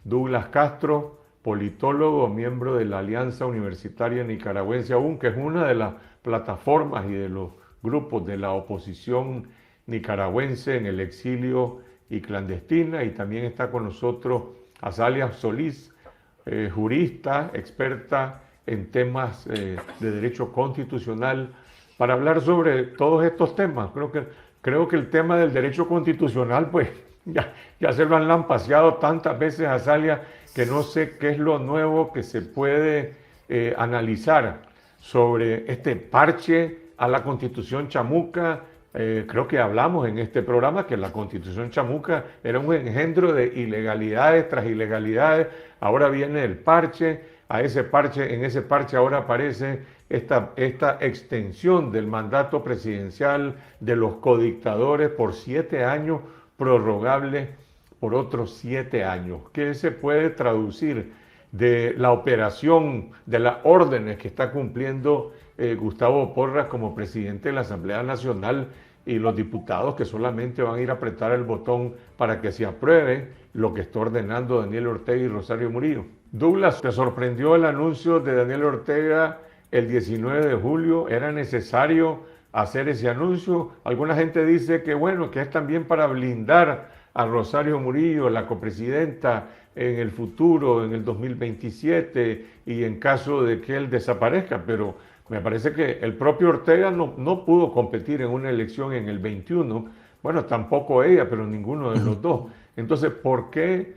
Douglas Castro, politólogo, miembro de la Alianza Universitaria Nicaragüense aún, que es una de las plataformas y de los grupos de la oposición nicaragüense en el exilio y clandestina. Y también está con nosotros Azalia Solís, jurista, experta en temas de derecho constitucional, para hablar sobre todos estos temas. Creo que el tema del derecho constitucional, pues ya se lo han lampaseado tantas veces a Salia que no sé qué es lo nuevo que se puede analizar sobre este parche a la Constitución chamuca. Creo que hablamos en este programa que la Constitución chamuca era un engendro de ilegalidades tras ilegalidades. Ahora viene el parche, en ese parche ahora aparece esta extensión del mandato presidencial de los codictadores por 7 años, prorrogable por otros 7 años. ¿Qué se puede traducir de la operación, de las órdenes que está cumpliendo Gustavo Porras como presidente de la Asamblea Nacional y los diputados que solamente van a ir a apretar el botón para que se apruebe lo que está ordenando Daniel Ortega y Rosario Murillo? Douglas, ¿te sorprendió el anuncio de Daniel Ortega el 19 de julio? ¿Era necesario hacer ese anuncio? Alguna gente dice que bueno, que es también para blindar a Rosario Murillo, la copresidenta, en el futuro, en el 2027, y en caso de que él desaparezca. Pero me parece que el propio Ortega no pudo competir en una elección en el 21, bueno, tampoco ella, pero ninguno de los dos. Entonces, ¿por qué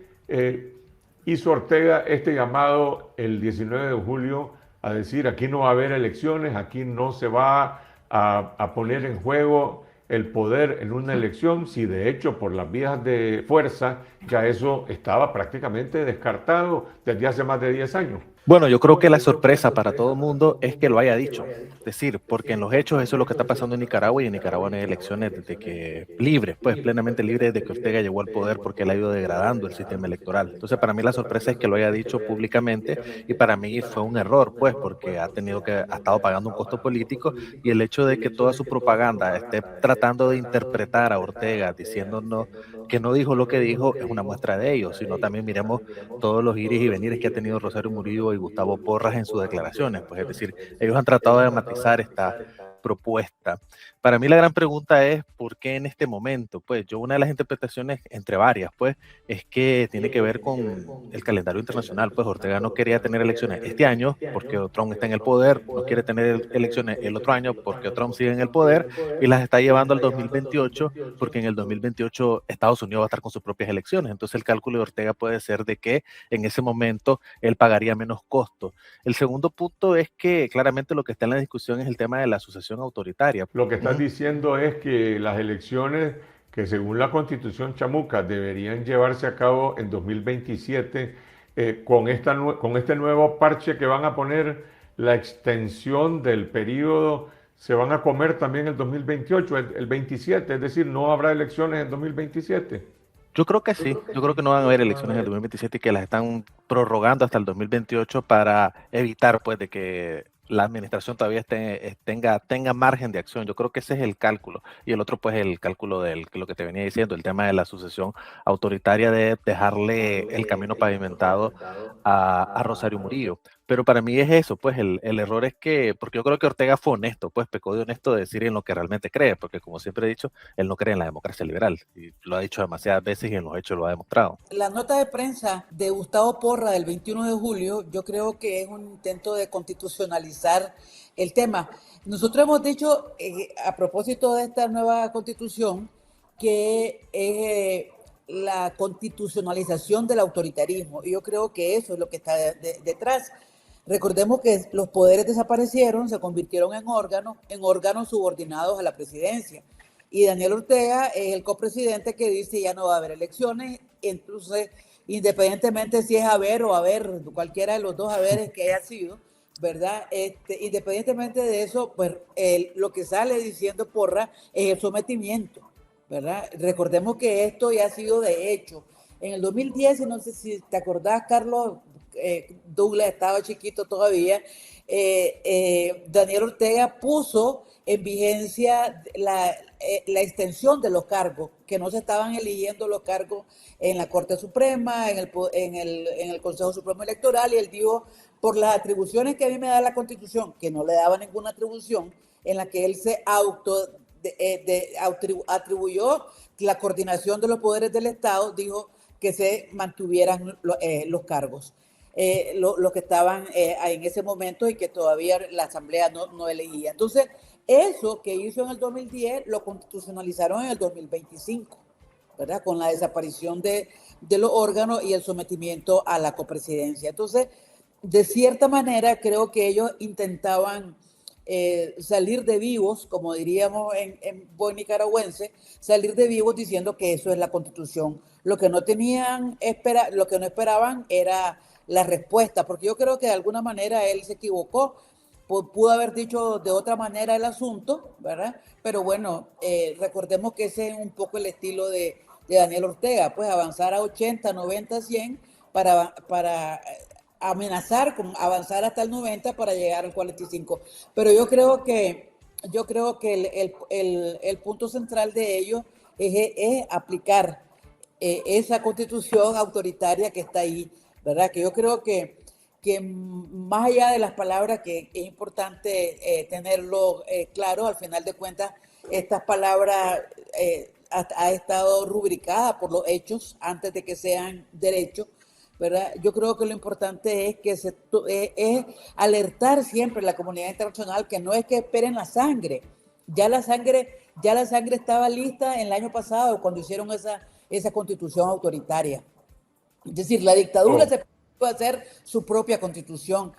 hizo Ortega este llamado el 19 de julio a decir aquí no va a haber elecciones, aquí no se va a poner en juego el poder en una elección, si de hecho por las vías de fuerza ya eso estaba prácticamente descartado desde hace más de 10 años? Bueno, yo creo que la sorpresa para todo el mundo es que lo haya dicho. Es decir, porque en los hechos eso es lo que está pasando en Nicaragua, y en Nicaragua no hay elecciones desde que libres, pues plenamente libres desde que Ortega llegó al poder, porque él ha ido degradando el sistema electoral. Entonces, para mí la sorpresa es que lo haya dicho públicamente, y para mí fue un error, pues, porque ha estado pagando un costo político, y el hecho de que toda su propaganda esté tratando de interpretar a Ortega diciéndonos que no dijo lo que dijo es una muestra de ello, sino también miremos todos los iris y venires que ha tenido Rosario Murillo y Gustavo Porras en sus declaraciones. Pues es decir, ellos han tratado de matizar esta propuesta. Para mí la gran pregunta es, ¿por qué en este momento? Pues yo, una de las interpretaciones, entre varias, pues, es que tiene que ver con el calendario internacional. Pues Ortega no quería tener elecciones este año porque Trump está en el poder, no quiere tener elecciones el otro año porque Trump sigue en el poder, y las está llevando al 2028 porque en el 2028 Estados Unidos va a estar con sus propias elecciones. Entonces el cálculo de Ortega puede ser de que en ese momento él pagaría menos costos. El segundo punto es que claramente lo que está en la discusión es el tema de la sucesión autoritaria. Lo que estás diciendo es que las elecciones que según la Constitución chamuca deberían llevarse a cabo en 2027, con este nuevo parche que van a poner, la extensión del periodo, se van a comer también el 2028, el 27, es decir, no habrá elecciones en 2027. Yo creo que sí, yo creo que no van a haber elecciones en el 2027 y que las están prorrogando hasta el 2028 para evitar, pues, de que la administración todavía tenga margen de acción. Yo creo que ese es el cálculo. Y el otro, pues, el cálculo de lo que te venía diciendo, el tema de la sucesión autoritaria, de dejarle el camino pavimentado a Rosario Murillo. Pero para mí es eso, pues el error es que, porque yo creo que Ortega fue honesto, pues pecó de honesto de decir en lo que realmente cree, porque como siempre he dicho, él no cree en la democracia liberal, y lo ha dicho demasiadas veces y en los hechos lo ha demostrado. La nota de prensa de Gustavo Porra del 21 de julio, yo creo que es un intento de constitucionalizar el tema. Nosotros hemos dicho, a propósito de esta nueva constitución, que es la constitucionalización del autoritarismo. Y yo creo que eso es lo que está detrás. Recordemos que los poderes desaparecieron, se convirtieron en órganos subordinados a la presidencia. Y Daniel Ortega es el copresidente que dice ya no va a haber elecciones. Entonces, independientemente si es haber o haber, cualquiera de los dos haberes que haya sido, ¿verdad? Independientemente de eso, pues lo que sale diciendo Porra es el sometimiento, ¿verdad? Recordemos que esto ya ha sido de hecho. En el 2010, y no sé si te acordás, Carlos, Douglas estaba chiquito todavía, Daniel Ortega puso en vigencia la extensión de los cargos, que no se estaban eligiendo los cargos en la Corte Suprema, en el Consejo Supremo Electoral, y él dijo, por las atribuciones que a mí me da la Constitución, que no le daba ninguna atribución, en la que él se atribuyó la coordinación de los poderes del Estado, dijo que se mantuvieran los cargos. Los que estaban en ese momento y que todavía la Asamblea no elegía. Entonces, eso que hizo en el 2010 lo constitucionalizaron en el 2025, ¿verdad? Con la desaparición de los órganos y el sometimiento a la copresidencia. Entonces, de cierta manera, creo que ellos intentaban salir de vivos, como diríamos en buen nicaragüense, salir de vivos diciendo que eso es la Constitución. Lo que no esperaban era la respuesta, porque yo creo que de alguna manera él se equivocó, pudo haber dicho de otra manera el asunto, ¿verdad? Pero bueno, recordemos que ese es un poco el estilo de Daniel Ortega, pues avanzar a 80, 90, 100 para amenazar con avanzar hasta el 90 para llegar al 45. Pero yo creo que el punto central de ellos es aplicar esa constitución autoritaria que está ahí, ¿verdad? Que yo creo que más allá de las palabras, que es importante tenerlo claro, al final de cuentas, estas palabras ha estado rubricada por los hechos antes de que sean derechos, ¿verdad? Yo creo que lo importante es que es alertar siempre a la comunidad internacional que no es que esperen la sangre. Ya la sangre estaba lista el año pasado cuando hicieron esa constitución autoritaria. Es decir, la dictadura se puede hacer su propia constitución,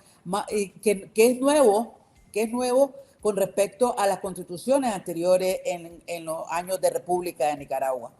que es nuevo con respecto a las constituciones anteriores en los años de República de Nicaragua.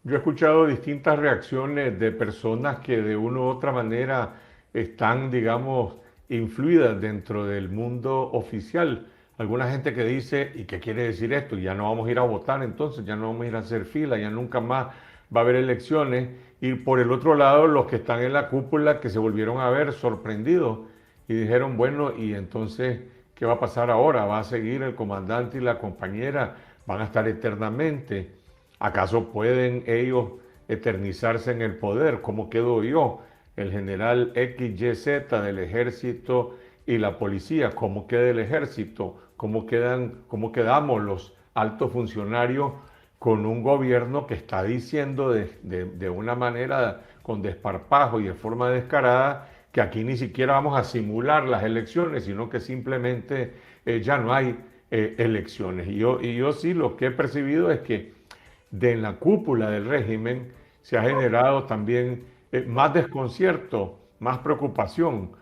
Yo he escuchado distintas reacciones de personas que de una u otra manera están, digamos, influidas dentro del mundo oficial. Alguna gente que dice, ¿y qué quiere decir esto? Ya no vamos a ir a votar entonces, ya no vamos a ir a hacer fila, ya nunca más va a haber elecciones. Y por el otro lado, los que están en la cúpula que se volvieron a ver sorprendidos y dijeron, bueno, ¿y entonces qué va a pasar ahora? ¿Va a seguir el comandante y la compañera? ¿Van a estar eternamente? ¿Acaso pueden ellos eternizarse en el poder? ¿Cómo quedo yo, el general XYZ del ejército y la policía? ¿Cómo queda el ejército? ¿Cómo quedamos los altos funcionarios con un gobierno que está diciendo de una manera con desparpajo y de forma descarada que aquí ni siquiera vamos a simular las elecciones, sino que simplemente ya no hay elecciones? Y yo sí lo que he percibido es que de la cúpula del régimen se ha generado también más desconcierto, más preocupación.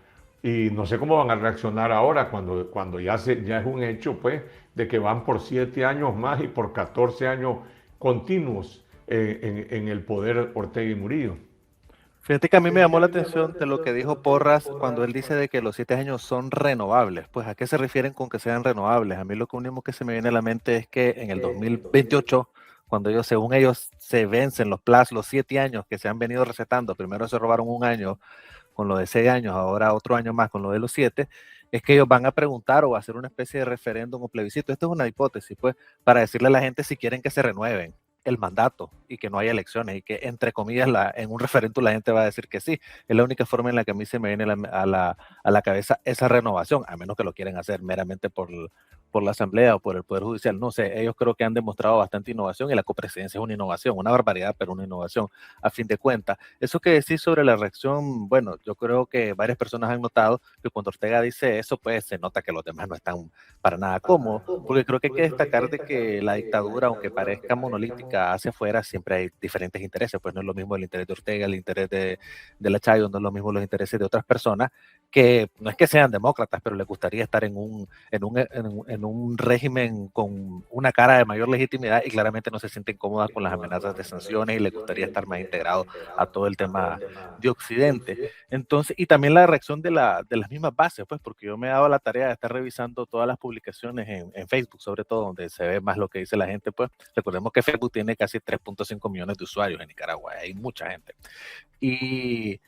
Y no sé cómo van a reaccionar ahora cuando ya es un hecho, pues, de que van por 7 años más y por 14 años continuos en el poder Ortega y Murillo. Fíjate que a mí me llamó la atención de lo que dijo Porras cuando él dice de que los 7 años son renovables. Pues, ¿a qué se refieren con que sean renovables? A mí lo único que se me viene a la mente es que en el 2028, cuando según ellos, se vencen los plazos, los 7 años que se han venido recetando, primero se robaron un año con lo de 6 años, ahora otro año más con lo de los 7, es que ellos van a preguntar o a hacer una especie de referéndum o plebiscito. Esto es una hipótesis, pues, para decirle a la gente si quieren que se renueven el mandato y que no haya elecciones y que, entre comillas, en un referéndum la gente va a decir que sí. Es la única forma en la que a mí se me viene a la cabeza esa renovación, a menos que lo quieran hacer meramente por la Asamblea o por el Poder Judicial. No sé, ellos creo que han demostrado bastante innovación y la copresidencia es una innovación, una barbaridad, pero una innovación a fin de cuentas. Eso que decís sobre la reacción, bueno, yo creo que varias personas han notado que cuando Ortega dice eso, pues se nota que los demás no están para nada cómodos, porque creo que hay que destacar de que la dictadura, aunque parezca monolítica hacia afuera, siempre hay diferentes intereses, pues no es lo mismo el interés de Ortega, el interés de la Chayo, no es lo mismo los intereses de otras personas que no es que sean demócratas, pero les gustaría estar en un régimen con una cara de mayor legitimidad y claramente no se sienten cómodas con las amenazas de sanciones y les gustaría estar más integrados a todo el tema de Occidente. Entonces, y también la reacción de las mismas bases, pues, porque yo me he dado la tarea de estar revisando todas las publicaciones en Facebook, sobre todo, donde se ve más lo que dice la gente, pues. Recordemos que Facebook tiene casi 3.5 millones de usuarios en Nicaragua, hay mucha gente. Y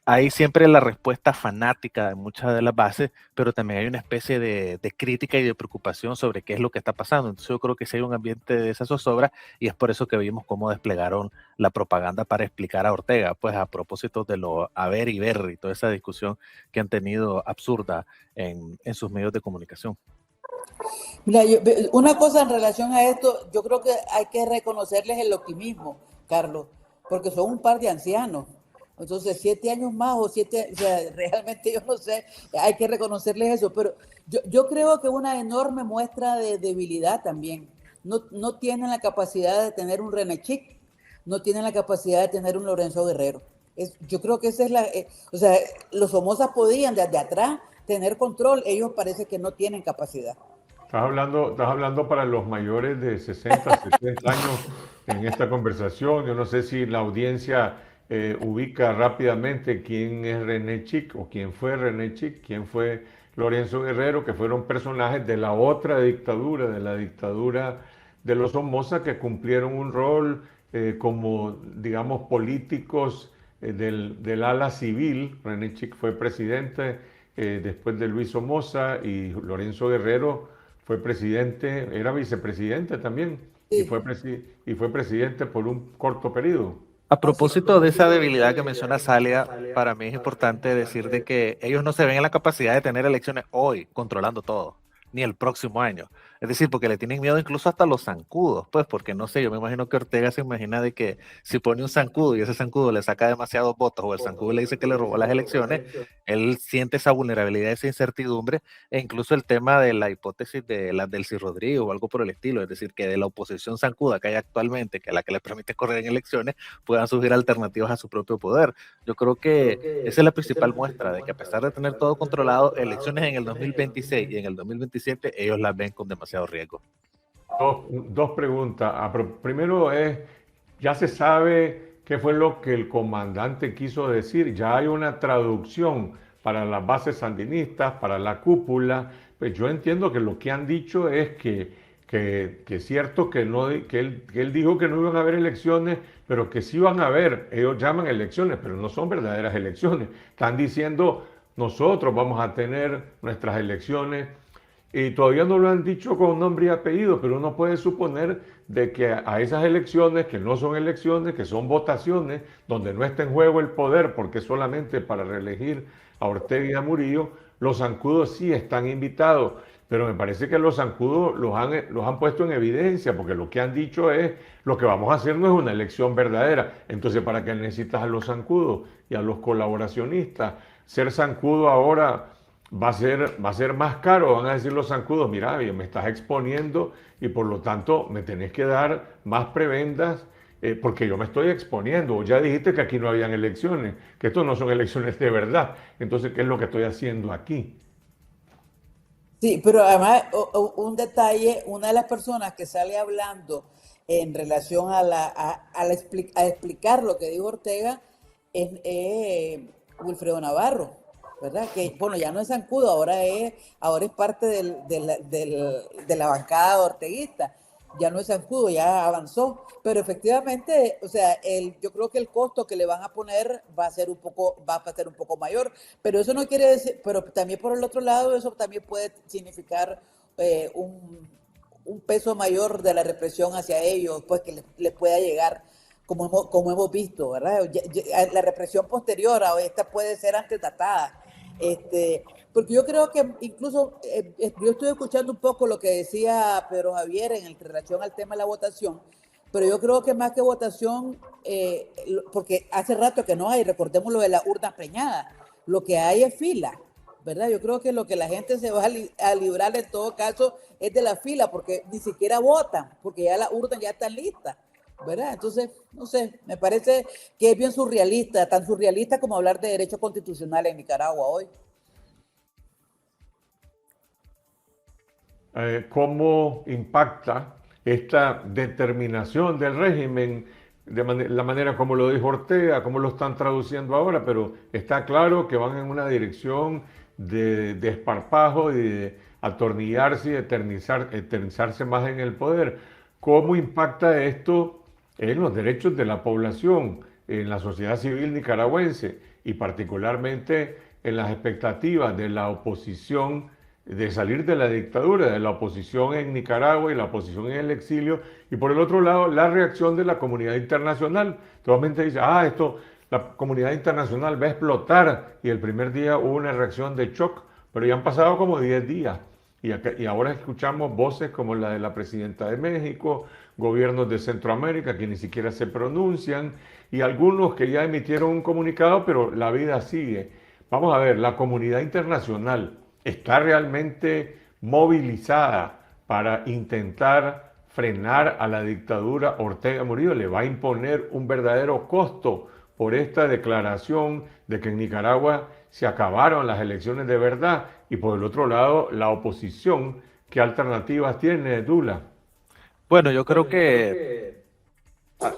hay siempre la respuesta fanática de muchas de las bases, pero también hay una especie de crítica y de preocupación sobre qué es lo que está pasando. Entonces yo creo que sí hay un ambiente de esa zozobra y es por eso que vimos cómo desplegaron la propaganda para explicar a Ortega, pues a propósito de lo haber y ver y toda esa discusión que han tenido absurda en sus medios de comunicación. Mira, una cosa en relación a esto, yo creo que hay que reconocerles el optimismo, Carlos, porque son un par de ancianos. Entonces, 7 años más o 7, o sea, realmente yo no sé, hay que reconocerles eso, pero yo creo que una enorme muestra de debilidad también. No tienen la capacidad de tener un René Chic, no tienen la capacidad de tener un Lorenzo Guerrero. Yo creo que esa es o sea, los Somozas podían desde atrás tener control, ellos parece que no tienen capacidad. Estás hablando para los mayores de 60, 70 años en esta conversación. Yo no sé si la audiencia ubica rápidamente quién es René Chic o quién fue René Chic, quién fue Lorenzo Guerrero, que fueron personajes de la otra dictadura, de la dictadura de los Somoza, que cumplieron un rol como, digamos, políticos del ala civil. René Chic fue presidente después de Luis Somoza y Lorenzo Guerrero fue presidente, era vicepresidente también Sí. y fue presidente por un corto periodo. A propósito de esa debilidad que menciona Salia, para mí es importante decir de que ellos no se ven en la capacidad de tener elecciones hoy controlando todo, ni el próximo año. Es decir, porque le tienen miedo incluso hasta los zancudos, pues, porque no sé, yo me imagino que Ortega se imagina de que si pone un zancudo y ese zancudo le saca demasiados votos o el zancudo le dice que le robó las elecciones, él siente esa vulnerabilidad, esa incertidumbre e incluso el tema de la hipótesis de la del Delcy Rodrigo o algo por el estilo, es decir, que de la oposición zancuda que hay actualmente, que es la que le permite correr en elecciones, puedan surgir alternativas a su propio poder. Yo creo que esa es la principal muestra de que a pesar de tener todo controlado, elecciones en el 2026 y en el 2027, ellos las ven con demasiado riesgo. Dos preguntas. Primero es, ya se sabe qué fue lo que el comandante quiso decir, ya hay una traducción para las bases sandinistas, para la cúpula. Pues yo entiendo que lo que han dicho es que es cierto que, no, que él dijo que no iban a haber elecciones, pero que sí van a haber. Ellos llaman elecciones, pero no son verdaderas elecciones. Están diciendo, nosotros vamos a tener nuestras elecciones y todavía no lo han dicho con nombre y apellido, pero uno puede suponer de que a esas elecciones, que no son elecciones, que son votaciones, donde no está en juego el poder, porque solamente para reelegir a Ortega y a Murillo, los zancudos sí están invitados. Pero me parece que los zancudos los han puesto en evidencia, porque lo que han dicho es, lo que vamos a hacer no es una elección verdadera. Entonces, ¿para qué necesitas a los zancudos y a los colaboracionistas? Ser zancudo ahora va a ser más caro, van a decir los zancudos, mira, me estás exponiendo y por lo tanto me tenés que dar más prebendas porque yo me estoy exponiendo. Ya dijiste que aquí no habían elecciones, que esto no son elecciones de verdad. Entonces, ¿qué es lo que estoy haciendo aquí? Sí, pero además un detalle, una de las personas que sale hablando en relación a explicar lo que dijo Ortega es Wilfredo Navarro, ¿verdad? Que bueno, ya no es zancudo, ahora es parte de la bancada orteguista, ya no es zancudo, ya avanzó, pero efectivamente, o sea, yo creo que el costo que le van a poner va a ser un poco mayor, pero eso no quiere decir, pero también por el otro lado, eso también puede significar un peso mayor de la represión hacia ellos, pues que les pueda llegar, como hemos visto, ¿verdad? La represión posterior a esta puede ser antedatada. Porque yo creo que incluso, yo estoy escuchando un poco lo que decía Pedro Javier en relación al tema de la votación, pero yo creo que más que votación, porque hace rato que no hay, recordemos lo de la urna preñada, lo que hay es fila, ¿verdad? Yo creo que lo que la gente se va a librar en todo caso es de la fila, porque ni siquiera votan, porque ya las urnas ya están listas, ¿verdad? Entonces, no sé, me parece que es bien surrealista, tan surrealista como hablar de derechos constitucionales en Nicaragua hoy. ¿Cómo impacta esta determinación del régimen, la manera como lo dijo Ortega, cómo lo están traduciendo ahora? Pero está claro que van en una dirección de desparpajo y de atornillarse y eternizarse más en el poder. ¿Cómo impacta esto en los derechos de la población, en la sociedad civil nicaragüense? y particularmente en las expectativas de la oposición de salir de la dictadura, de la oposición en Nicaragua y la oposición en el exilio, y por el otro lado la reacción de la comunidad internacional. Toda la gente dice, esto, la comunidad internacional va a explotar, y el primer día hubo una reacción de shock, pero ya han pasado como 10 días, y ahora escuchamos voces como la de la presidenta de México, gobiernos de Centroamérica que ni siquiera se pronuncian, y algunos que ya emitieron un comunicado, pero la vida sigue. Vamos a ver, la comunidad internacional está realmente movilizada para intentar frenar a la dictadura Ortega Murillo. Le va a imponer un verdadero costo por esta declaración de que en Nicaragua se acabaron las elecciones de verdad, y por el otro lado la oposición. ¿Qué alternativas tiene, Dula? Bueno, yo creo que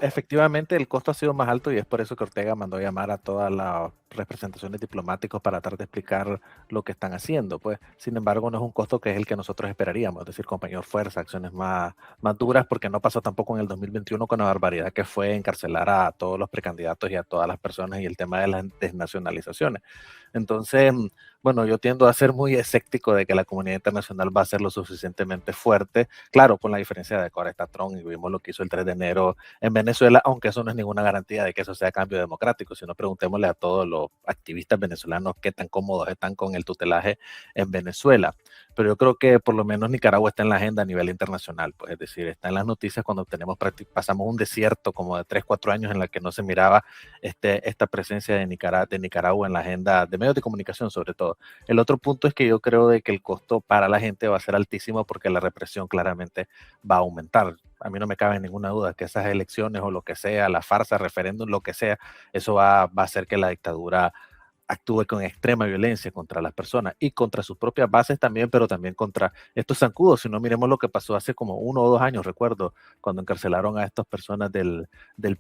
efectivamente el costo ha sido más alto y es por eso que Ortega mandó a llamar a todas las representaciones diplomáticas para tratar de explicar lo que están haciendo. Pues, sin embargo, no es un costo que es el que nosotros esperaríamos, es decir, con mayor fuerza, acciones más duras, porque no pasó tampoco en el 2021 con la barbaridad que fue encarcelar a todos los precandidatos y a todas las personas y el tema de las desnacionalizaciones. Entonces, bueno, yo tiendo a ser muy escéptico de que la comunidad internacional va a ser lo suficientemente fuerte. Claro, con la diferencia de que ahora está Trump y vimos lo que hizo el 3 de enero en Venezuela, aunque eso no es ninguna garantía de que eso sea cambio democrático, sino preguntémosle a todos los activistas venezolanos qué tan cómodos están con el tutelaje en Venezuela. Pero yo creo que por lo menos Nicaragua está en la agenda a nivel internacional, pues es decir, está en las noticias cuando pasamos un desierto como de 3, 4 años en la que no se miraba esta presencia de Nicaragua en la agenda de medios de comunicación sobre todo. El otro punto es que yo creo de que el costo para la gente va a ser altísimo porque la represión claramente va a aumentar. A mí no me cabe ninguna duda que esas elecciones o lo que sea, la farsa, referéndum, lo que sea, eso va a hacer que la dictadura actúe con extrema violencia contra las personas y contra sus propias bases también, pero también contra estos zancudos. Si no, miremos lo que pasó hace como 1 o 2 años, recuerdo, cuando encarcelaron a estas personas del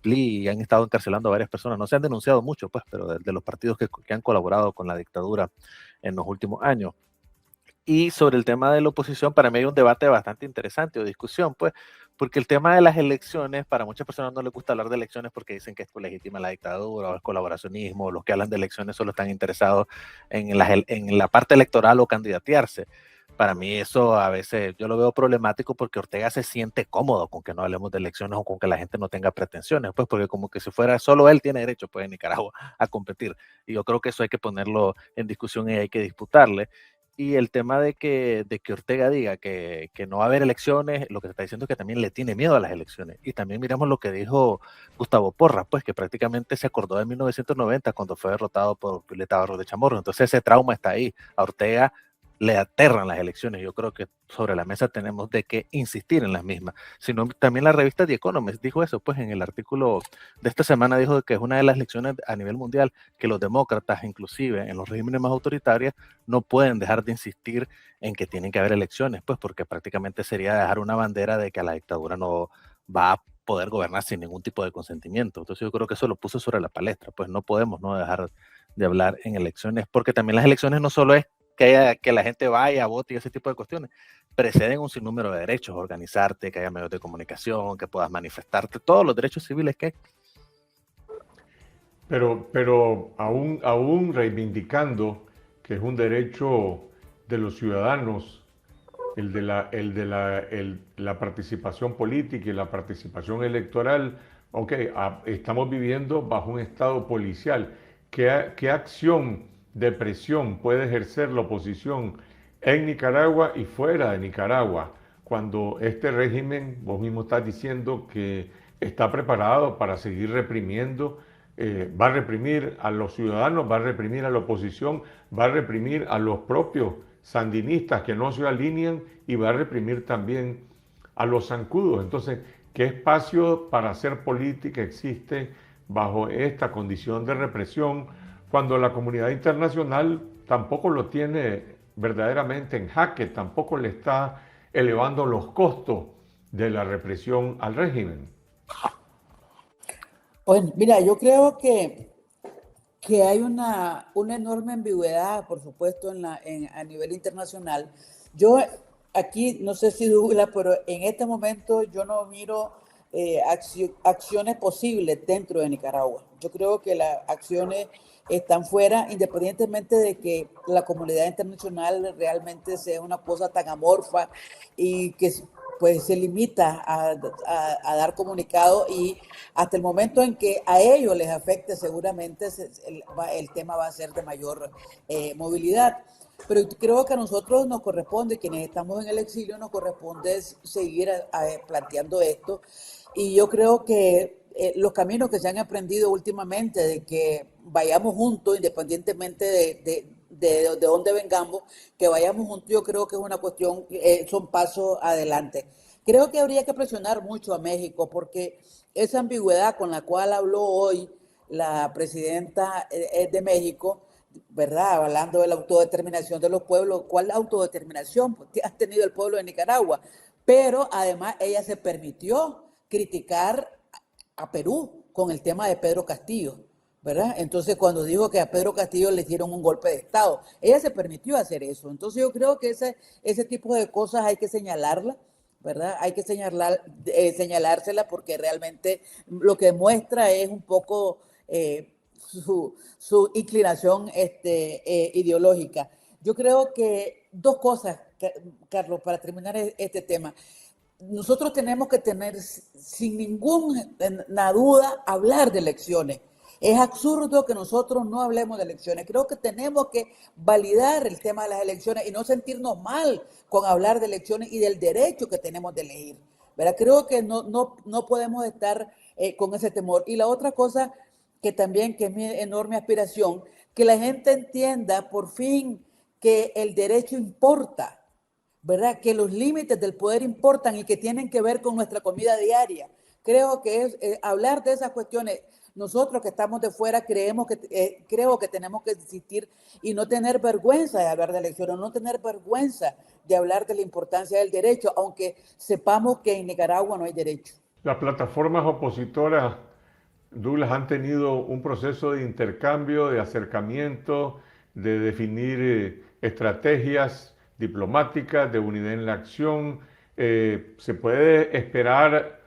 PLI y han estado encarcelando a varias personas. No se han denunciado mucho, pues, pero de los partidos que han colaborado con la dictadura en los últimos años. Y sobre el tema de la oposición, para mí hay un debate bastante interesante o discusión, pues, porque el tema de las elecciones, para muchas personas no les gusta hablar de elecciones porque dicen que esto legitima la dictadura o el colaboracionismo, o los que hablan de elecciones solo están interesados en la parte electoral o candidatearse. Para mí eso a veces yo lo veo problemático porque Ortega se siente cómodo con que no hablemos de elecciones o con que la gente no tenga pretensiones, pues porque como que si fuera solo él tiene derecho pues en Nicaragua a competir. Y yo creo que eso hay que ponerlo en discusión y hay que disputarle. Y el tema de que Ortega diga que no va a haber elecciones, lo que se está diciendo es que también le tiene miedo a las elecciones. Y también miramos lo que dijo Gustavo Porras, pues que prácticamente se acordó de 1990 cuando fue derrotado por Violeta Barros de Chamorro. Entonces ese trauma está ahí. A Ortega le aterran las elecciones. Yo creo que sobre la mesa tenemos de que insistir en las mismas. Sino también la revista The Economist dijo eso, pues en el artículo de esta semana dijo que es una de las lecciones a nivel mundial que los demócratas, inclusive en los regímenes más autoritarios, no pueden dejar de insistir en que tienen que haber elecciones, pues porque prácticamente sería dejar una bandera de que a la dictadura no va a poder gobernar sin ningún tipo de consentimiento. Entonces yo creo que eso lo puso sobre la palestra, pues no podemos no dejar de hablar en elecciones, porque también las elecciones no solo es que la gente vaya, vote y ese tipo de cuestiones, preceden un sinnúmero de derechos, organizarte, que haya medios de comunicación, que puedas manifestarte, todos los derechos civiles que hay. Pero aún reivindicando que es un derecho de los ciudadanos la participación política y la participación electoral. Ok, estamos viviendo bajo un estado policial. ¿Qué acción de presión puede ejercer la oposición en Nicaragua y fuera de Nicaragua cuando este régimen, vos mismo estás diciendo que está preparado para seguir reprimiendo? Va a reprimir a los ciudadanos, va a reprimir a la oposición, va a reprimir a los propios sandinistas que no se alinean y va a reprimir también a los zancudos. Entonces, ¿qué espacio para hacer política existe bajo esta condición de represión cuando la comunidad internacional tampoco lo tiene verdaderamente en jaque, tampoco le está elevando los costos de la represión al régimen? Pues mira, yo creo que hay una enorme ambigüedad, por supuesto, a nivel internacional. Yo aquí, no sé si Douglas, pero en este momento yo no miro acciones posibles dentro de Nicaragua. Yo creo que las acciones están fuera, independientemente de que la comunidad internacional realmente sea una cosa tan amorfa y que pues se limita a dar comunicado, y hasta el momento en que a ellos les afecte seguramente el tema va a ser de mayor movilidad. Pero creo que a nosotros nos corresponde, quienes estamos en el exilio, nos corresponde seguir planteando esto. Y yo creo que los caminos que se han aprendido últimamente, de que vayamos juntos, independientemente de dónde vengamos, que vayamos juntos, yo creo que es una cuestión, son pasos adelante. Creo que habría que presionar mucho a México, porque esa ambigüedad con la cual habló hoy la presidenta de México, ¿verdad? Hablando de la autodeterminación de los pueblos. ¿Cuál autodeterminación ha tenido el pueblo de Nicaragua? Pero además ella se permitió criticar a Perú con el tema de Pedro Castillo, ¿verdad? Entonces, cuando dijo que a Pedro Castillo le dieron un golpe de Estado, ella se permitió hacer eso. Entonces, yo creo que ese tipo de cosas hay que señalarlas, ¿verdad? Hay que señalársela, porque realmente lo que muestra es un poco su inclinación ideológica. Yo creo que dos cosas, Carlos, para terminar este tema. Nosotros tenemos que tener, sin ninguna duda, hablar de elecciones. Es absurdo que nosotros no hablemos de elecciones. Creo que tenemos que validar el tema de las elecciones y no sentirnos mal con hablar de elecciones y del derecho que tenemos de elegir, ¿verdad? Creo que no podemos estar con ese temor. Y la otra cosa que también, que es mi enorme aspiración, que la gente entienda por fin que el derecho importa, ¿verdad? Que los límites del poder importan y que tienen que ver con nuestra comida diaria. Creo que es hablar de esas cuestiones. Nosotros que estamos de fuera creo que tenemos que insistir y no tener vergüenza de hablar de elecciones, no tener vergüenza de hablar de la importancia del derecho, aunque sepamos que en Nicaragua no hay derecho. Las plataformas opositoras, Douglas, han tenido un proceso de intercambio, de acercamiento, de definir estrategias diplomáticas, de unidad en la acción. ¿Se puede esperar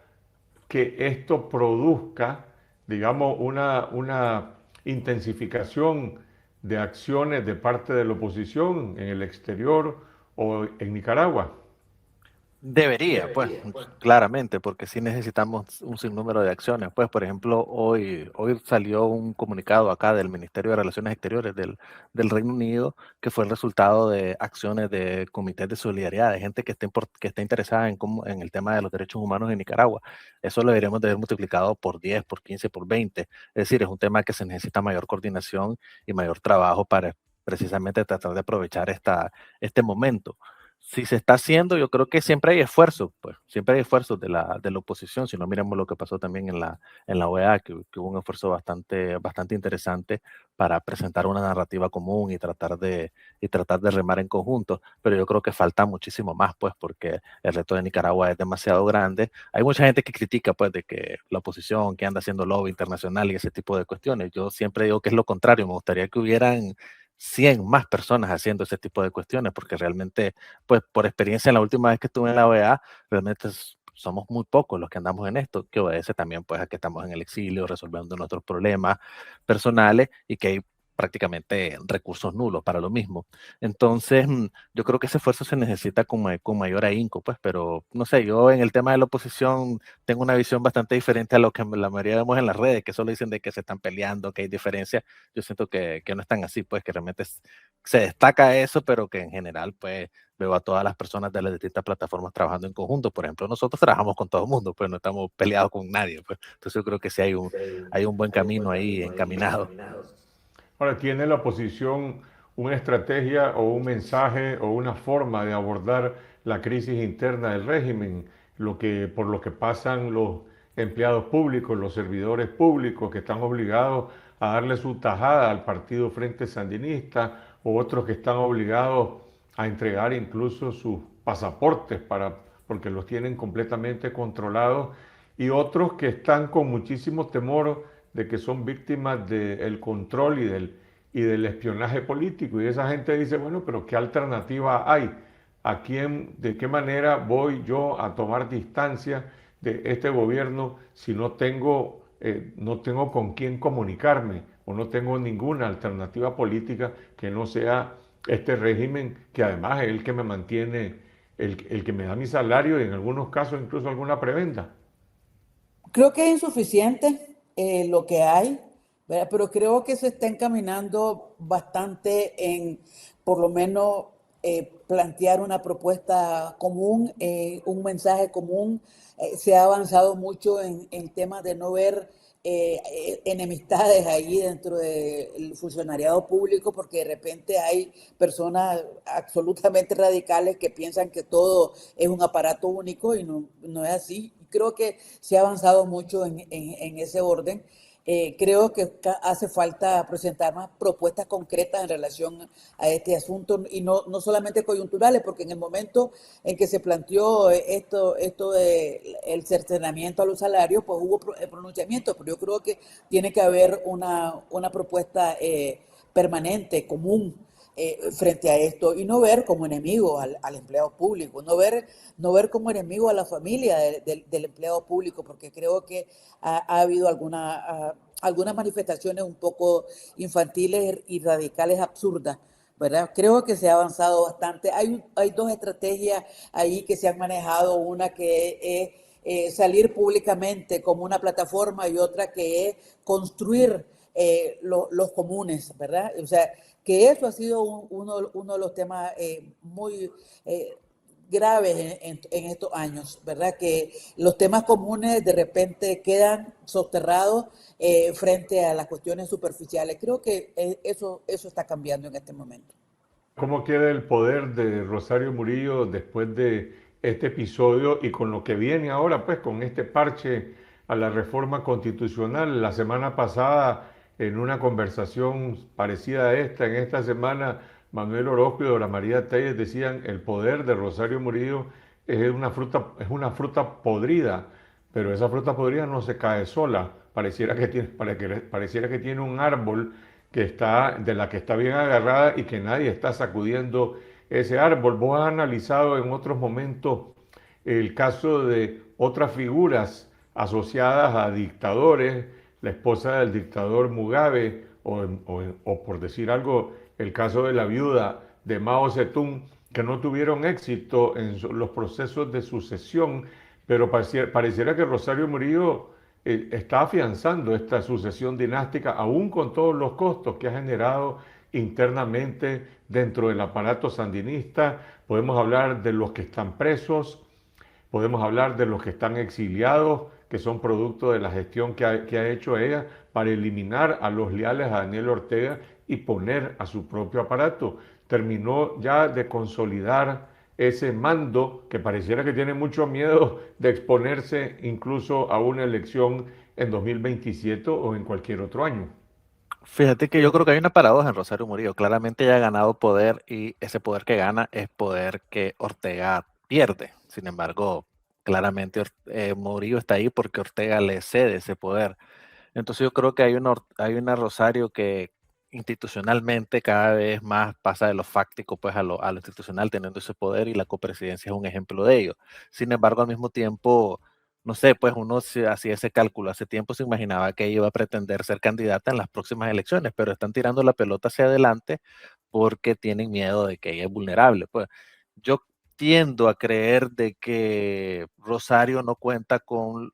que esto produzca, digamos, una intensificación de acciones de parte de la oposición en el exterior o en Nicaragua? Debería, pues, claramente, porque sí necesitamos un sinnúmero de acciones. Pues, por ejemplo, hoy salió un comunicado acá del Ministerio de Relaciones Exteriores del Reino Unido, que fue el resultado de acciones de comités de solidaridad, de gente que esté interesada en el tema de los derechos humanos en Nicaragua. Eso lo deberíamos de ver multiplicado por 10, por 15, por 20. Es decir, es un tema que se necesita mayor coordinación y mayor trabajo para precisamente tratar de aprovechar este momento. Si se está haciendo, yo creo que siempre hay esfuerzos, pues, siempre hay esfuerzos de la oposición. Si no, miramos lo que pasó también en la OEA, que hubo un esfuerzo bastante interesante para presentar una narrativa común y tratar de remar en conjunto. Pero yo creo que falta muchísimo más, pues, porque el reto de Nicaragua es demasiado grande. Hay mucha gente que critica, pues, de que la oposición, que anda haciendo lobby internacional y ese tipo de cuestiones. Yo siempre digo que es lo contrario. Me gustaría que hubieran 100 más personas haciendo ese tipo de cuestiones, porque realmente, pues por experiencia, en la última vez que estuve en la OEA, realmente somos muy pocos los que andamos en esto, que obedece también pues a que estamos en el exilio resolviendo nuestros problemas personales y que hay prácticamente recursos nulos para lo mismo. Entonces, yo creo que ese esfuerzo se necesita con mayor ahínco, pues, pero no sé, yo en el tema de la oposición tengo una visión bastante diferente a lo que la mayoría vemos en las redes, que solo dicen de que se están peleando, que hay diferencias. Yo siento que no están así, pues, que realmente se destaca eso, pero que en general, pues, veo a todas las personas de las distintas plataformas trabajando en conjunto. Por ejemplo, nosotros trabajamos con todo el mundo, pues no estamos peleados con nadie, pues. Entonces yo creo que sí hay un buen camino ahí encaminado. Ahora, ¿tiene la oposición una estrategia o un mensaje o una forma de abordar la crisis interna del régimen, por lo que pasan los empleados públicos, los servidores públicos que están obligados a darle su tajada al partido Frente Sandinista, o otros que están obligados a entregar incluso sus pasaportes porque los tienen completamente controlados, y otros que están con muchísimo temor de que son víctimas del control y del espionaje político? Y esa gente dice, bueno, pero ¿qué alternativa hay? ¿De qué manera voy yo a tomar distancia de este gobierno si no tengo con quién comunicarme o no tengo ninguna alternativa política que no sea este régimen que además es el que me mantiene, el que me da mi salario y en algunos casos incluso alguna prebenda? Creo que es insuficiente lo que hay, ¿verdad? Pero creo que se está encaminando bastante en, por lo menos, plantear una propuesta común, un mensaje común. Se ha avanzado mucho en temas de no ver enemistades ahí dentro del funcionariado público, porque de repente hay personas absolutamente radicales que piensan que todo es un aparato único y no es así. Creo que se ha avanzado mucho en ese orden. Creo que hace falta presentar más propuestas concretas en relación a este asunto y no solamente coyunturales, porque en el momento en que se planteó esto de el cercenamiento a los salarios, pues hubo pronunciamiento, pero yo creo que tiene que haber una propuesta permanente, común, frente a esto y no ver como enemigo al empleado público, no ver como enemigo a la familia del empleado público, porque creo que ha habido algunas manifestaciones un poco infantiles y radicales absurdas, ¿verdad? Creo que se ha avanzado bastante. Hay dos estrategias ahí que se han manejado, una que es salir públicamente como una plataforma y otra que es construir los comunes, ¿verdad? O sea, que eso ha sido uno de los temas muy graves en estos años, ¿verdad? Que los temas comunes de repente quedan soterrados frente a las cuestiones superficiales. Creo que eso está cambiando en este momento. ¿Cómo queda el poder de Rosario Murillo después de este episodio y con lo que viene ahora, pues con este parche a la reforma constitucional? La semana pasada, en una conversación parecida a esta, en esta semana, Manuel Orozco y Dora María Telles decían el poder de Rosario Murillo es una fruta podrida, pero esa fruta podrida no se cae sola. Pareciera que tiene un árbol de la que está bien agarrada y que nadie está sacudiendo ese árbol. Vos has analizado en otros momentos el caso de otras figuras asociadas a dictadores, la esposa del dictador Mugabe, o por decir algo, el caso de la viuda de Mao Zedong, que no tuvieron éxito en los procesos de sucesión, pero pareciera que Rosario Murillo está afianzando esta sucesión dinástica, aún con todos los costos que ha generado internamente dentro del aparato sandinista. Podemos hablar de los que están presos, podemos hablar de los que están exiliados, que son producto de la gestión que ha hecho ella para eliminar a los leales a Daniel Ortega y poner a su propio aparato. Terminó ya de consolidar ese mando que pareciera que tiene mucho miedo de exponerse incluso a una elección en 2027 o en cualquier otro año. Fíjate que yo creo que hay una paradoja en Rosario Murillo. Claramente ella ha ganado poder y ese poder que gana es poder que Ortega pierde. Sin embargo, claramente Murillo está ahí porque Ortega le cede ese poder. Entonces yo creo que hay una Rosario que institucionalmente cada vez más pasa de lo fáctico pues a lo institucional teniendo ese poder y la copresidencia es un ejemplo de ello. Sin embargo, al mismo tiempo, no sé, pues uno hacía ese cálculo, hace tiempo se imaginaba que ella iba a pretender ser candidata en las próximas elecciones, pero están tirando la pelota hacia adelante porque tienen miedo de que ella es vulnerable. Pues yo tiendo a creer de que Rosario no cuenta con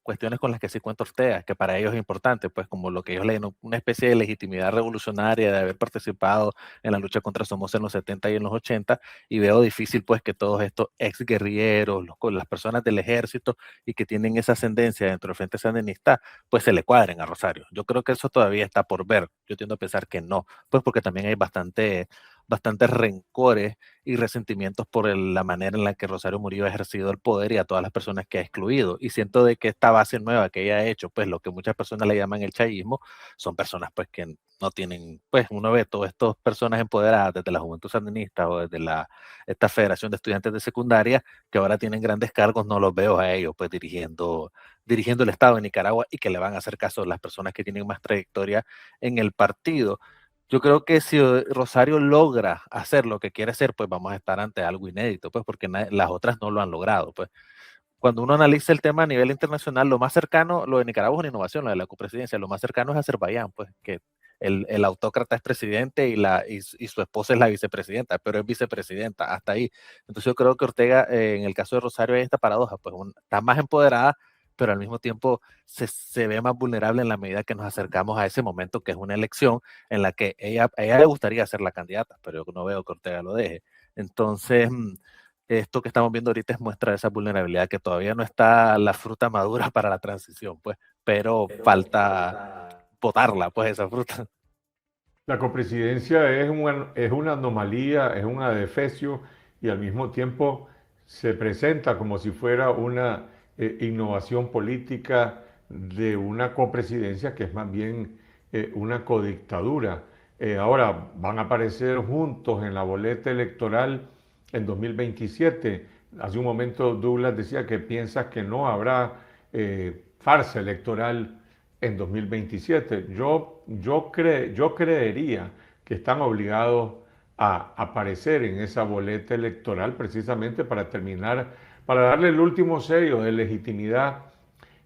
cuestiones con las que sí cuenta Ortega, que para ellos es importante, pues como lo que ellos leen, una especie de legitimidad revolucionaria de haber participado en la lucha contra Somoza en los 70 y en los 80, y veo difícil pues que todos estos ex guerrilleros, las personas del ejército y que tienen esa ascendencia dentro del Frente Sandinista, pues se le cuadren a Rosario. Yo creo que eso todavía está por ver, yo tiendo a pensar que no, pues porque también hay bastantes rencores y resentimientos por la manera en la que Rosario Murillo ha ejercido el poder y a todas las personas que ha excluido. Y siento de que esta base nueva que ella ha hecho, pues lo que muchas personas le llaman el chavismo, son personas pues que no tienen, pues uno ve todas estas personas empoderadas desde la Juventud Sandinista o desde esta Federación de Estudiantes de Secundaria, que ahora tienen grandes cargos, no los veo a ellos pues dirigiendo el Estado de Nicaragua y que le van a hacer caso a las personas que tienen más trayectoria en el partido. Yo creo que si Rosario logra hacer lo que quiere hacer, pues vamos a estar ante algo inédito, pues porque las otras no lo han logrado, pues. cuando uno analiza el tema a nivel internacional, lo más cercano, lo de Nicaragua es una innovación, lo de la copresidencia, lo más cercano es Azerbaiyán, pues que el autócrata es presidente y su esposa es la vicepresidenta, pero es vicepresidenta, hasta ahí. Entonces yo creo que Ortega, en el caso de Rosario, hay esta paradoja, pues está más empoderada, pero al mismo tiempo se ve más vulnerable en la medida que nos acercamos a ese momento, que es una elección en la que a ella le gustaría ser la candidata, pero yo no veo que Ortega lo deje. Entonces, esto que estamos viendo ahorita es muestra de esa vulnerabilidad, que todavía no está la fruta madura para la transición, pues, pero falta botarla, pues, esa fruta. La copresidencia es una anomalía, es un adefesio y al mismo tiempo se presenta como si fuera una innovación política de una copresidencia que es más bien una codictadura. Ahora van a aparecer juntos en la boleta electoral en 2027. Hace un momento Douglas decía que piensa que no habrá farsa electoral en 2027. Yo creería que están obligados a aparecer en esa boleta electoral precisamente para terminar, para darle el último sello de legitimidad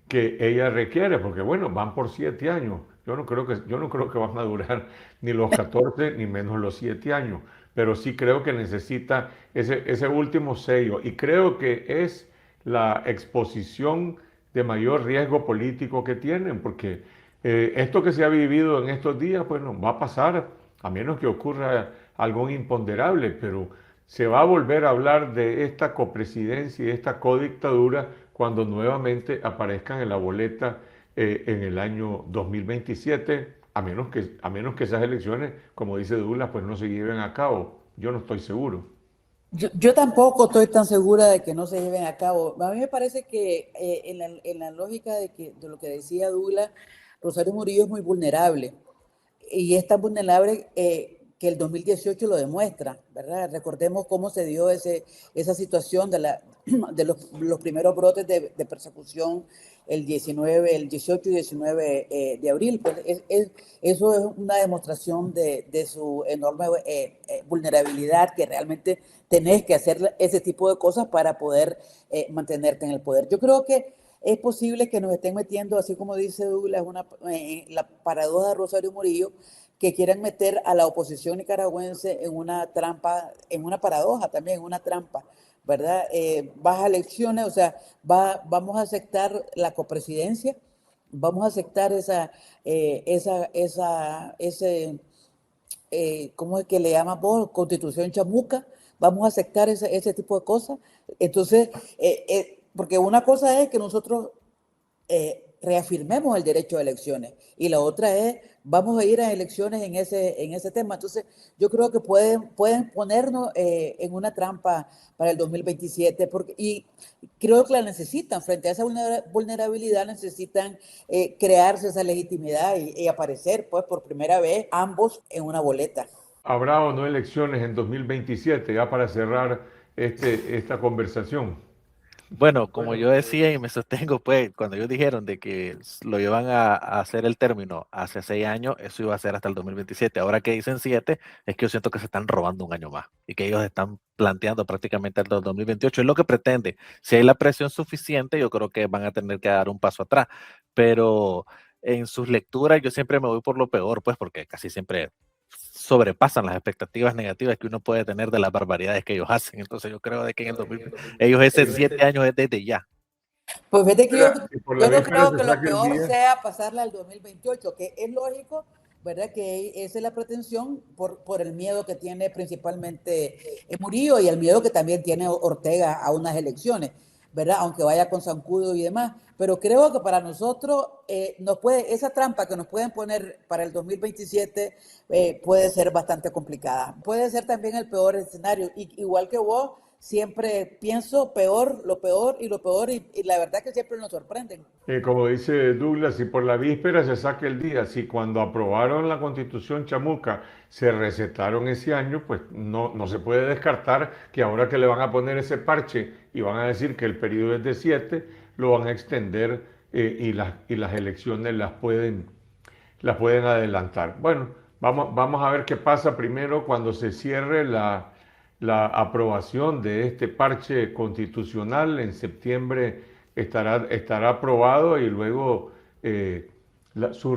que ella requiere, porque bueno, van por 7 años. Yo no creo que van a durar ni los 14 ni menos los 7 años, pero sí creo que necesita ese último sello y creo que es la exposición de mayor riesgo político que tienen, porque esto que se ha vivido en estos días, pues no va a pasar, a menos que ocurra algún imponderable, pero se va a volver a hablar de esta copresidencia y esta codictadura cuando nuevamente aparezcan en la boleta en el año 2027, a menos que esas elecciones, como dice Douglas, pues no se lleven a cabo. Yo no estoy seguro. Yo tampoco estoy tan segura de que no se lleven a cabo. A mí me parece que en la lógica de lo que decía Douglas, Rosario Murillo es muy vulnerable y es tan vulnerable que el 2018 lo demuestra, ¿verdad? Recordemos cómo se dio esa situación de los primeros brotes de persecución el 18 y 19 de abril. Pues eso es una demostración de su enorme vulnerabilidad, que realmente tenés que hacer ese tipo de cosas para poder mantenerte en el poder. Yo creo que es posible que nos estén metiendo, así como dice Douglas, la paradoja de Rosario Murillo, que quieran meter a la oposición nicaragüense en una trampa, en una paradoja también, en una trampa, ¿verdad? Vas a elecciones, o sea, vamos a aceptar la copresidencia, vamos a aceptar ¿cómo es que le llamas vos? Constitución chamuca, vamos a aceptar ese tipo de cosas. Entonces, porque una cosa es que nosotros reafirmemos el derecho a elecciones y la otra es vamos a ir a elecciones en ese tema. Entonces yo creo que pueden ponernos en una trampa para el 2027 y creo que la necesitan. Frente a esa vulnerabilidad necesitan crearse esa legitimidad y aparecer pues por primera vez ambos en una boleta. ¿Habrá o no elecciones en 2027? Ya para cerrar esta conversación. Bueno, como yo decía y me sostengo, pues, cuando ellos dijeron de que lo iban a hacer el término hace 6 años, eso iba a ser hasta el 2027. Ahora que dicen 7, es que yo siento que se están robando un año más y que ellos están planteando prácticamente el 2028. Es lo que pretende. Si hay la presión suficiente, yo creo que van a tener que dar un paso atrás. Pero en sus lecturas yo siempre me voy por lo peor, pues, porque casi siempre sobrepasan las expectativas negativas que uno puede tener de las barbaridades que ellos hacen. Entonces yo creo de que en el 2000, ellos ese 7 años es desde ya. Pues fíjate que Y por la yo no víspera creo se que lo saque el peor día. sea pasarla al 2028, que es lógico, ¿verdad? Que esa es la pretensión por el miedo que tiene principalmente Murillo y el miedo que también tiene Ortega a unas elecciones, ¿verdad? Aunque vaya con zancudo y demás. Pero creo que para nosotros esa trampa que nos pueden poner para el 2027 puede ser bastante complicada. Puede ser también el peor escenario. Igual que vos, siempre pienso lo peor y la verdad que siempre nos sorprenden. Como dice Douglas, si por la víspera se saque el día, si cuando aprobaron la Constitución chamuca se recetaron ese año, pues no se puede descartar que ahora que le van a poner ese parche y van a decir que el periodo es de 7, lo van a extender y las elecciones las pueden adelantar. Bueno, vamos a ver qué pasa primero cuando se cierre la aprobación de este parche constitucional. En septiembre estará aprobado y luego su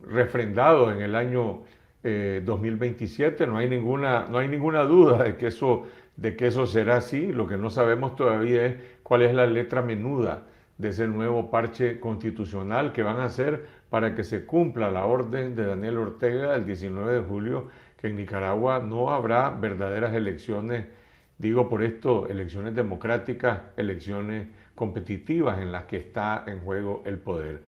refrendado en el año 2027. No hay ninguna duda de que eso será así. Lo que no sabemos todavía es cuál es la letra menuda de ese nuevo parche constitucional que van a hacer para que se cumpla la orden de Daniel Ortega el 19 de julio, que en Nicaragua no habrá verdaderas elecciones, digo por esto, elecciones democráticas, elecciones competitivas en las que está en juego el poder.